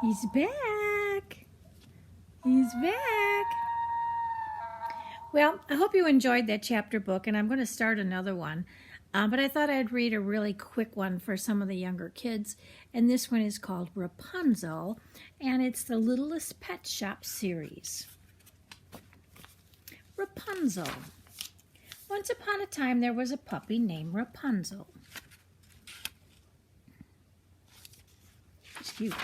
He's back. He's back. Well, I hope you enjoyed that chapter book, and I'm going to start another one. But I thought I'd read a really quick one for some of the younger kids. And this one is called Rapunzel, and it's the Littlest Pet Shop series. Rapunzel. Once upon a time, there was a puppy named Rapunzel. Excuse me.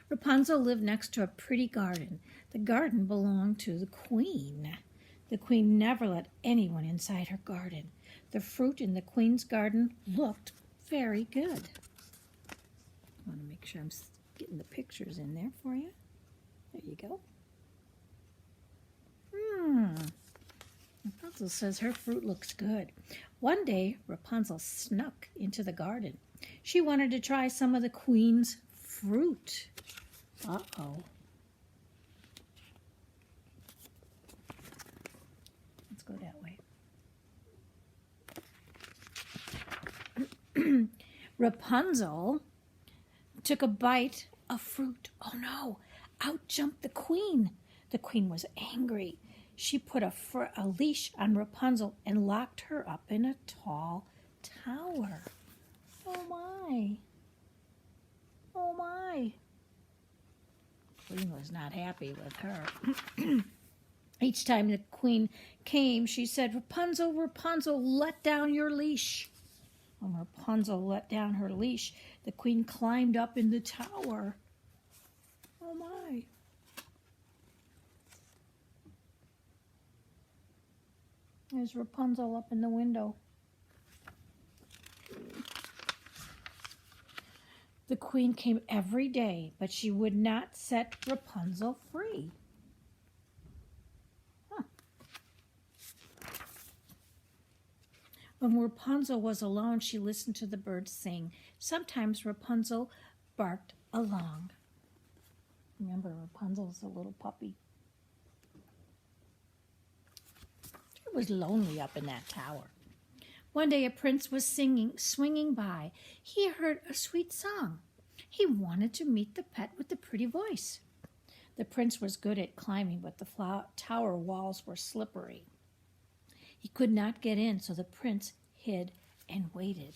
Rapunzel lived next to a pretty garden. The garden belonged to the queen. The queen never let anyone inside her garden. The fruit in the queen's garden looked very good. I want to make sure I'm getting the pictures in there for you. There you go. Rapunzel says her fruit looks good. One day, Rapunzel snuck into the garden. She wanted to try some of the queen's fruit. Uh-oh. Let's go that way. Rapunzel took a bite of fruit. Oh no, out jumped the queen. The queen was angry. She put a leash on Rapunzel and locked her up in a tall tower. Oh my. Oh my. The queen was not happy with her. Each time the queen came, she said, Rapunzel, Rapunzel, let down your leash. When Rapunzel let down her leash, the queen climbed up in the tower. Oh my. There's Rapunzel up in the window. The queen came every day, but she would not set Rapunzel free. When Rapunzel was alone, she listened to the birds sing. Sometimes Rapunzel barked along. Remember, Rapunzel's a little puppy. She was lonely up in that tower. One day a prince was swinging by. He heard a sweet song. He wanted to meet the pet with the pretty voice. The prince was good at climbing, but the tower walls were slippery. He could not get in, so the prince hid and waited.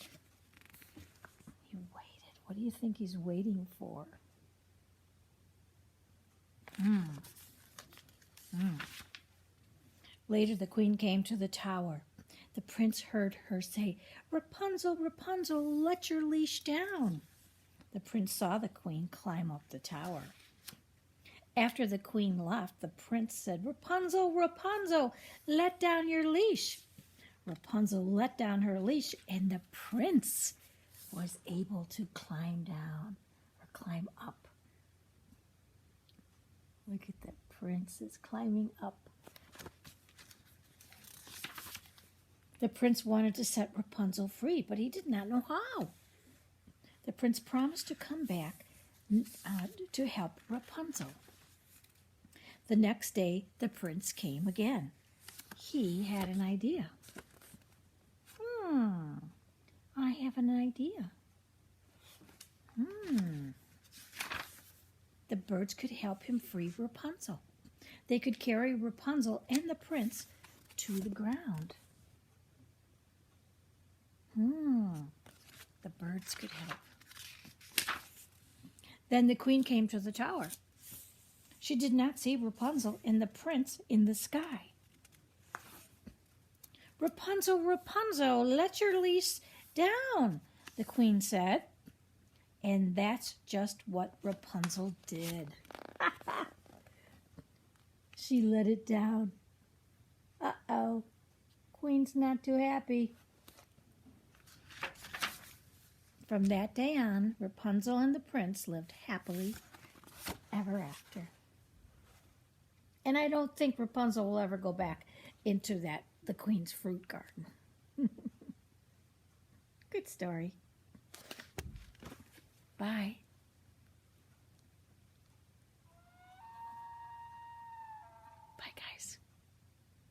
He waited. What do you think he's waiting for? Later, the queen came to the tower. The prince heard her say, Rapunzel, Rapunzel, let your leash down. The prince saw the queen climb up the tower. After the queen left, the prince said, Rapunzel, Rapunzel, let down your leash. Rapunzel let down her leash, and the prince was able to climb down or climb up. Look at the princess climbing up. The prince wanted to set Rapunzel free, but he did not know how. The prince promised to come back to help Rapunzel. The next day, the prince came again. He had an idea. I have an idea. The birds could help him free Rapunzel. They could carry Rapunzel and the prince to the ground. The birds could help. Then the queen came to the tower. She did not see Rapunzel and the prince in the sky. Rapunzel, Rapunzel, let your leash down, the queen said. And that's just what Rapunzel did. She let it down. Uh-oh, queen's not too happy. From that day on, Rapunzel and the prince lived happily ever after. And I don't think Rapunzel will ever go back into the queen's fruit garden. Good story. Bye.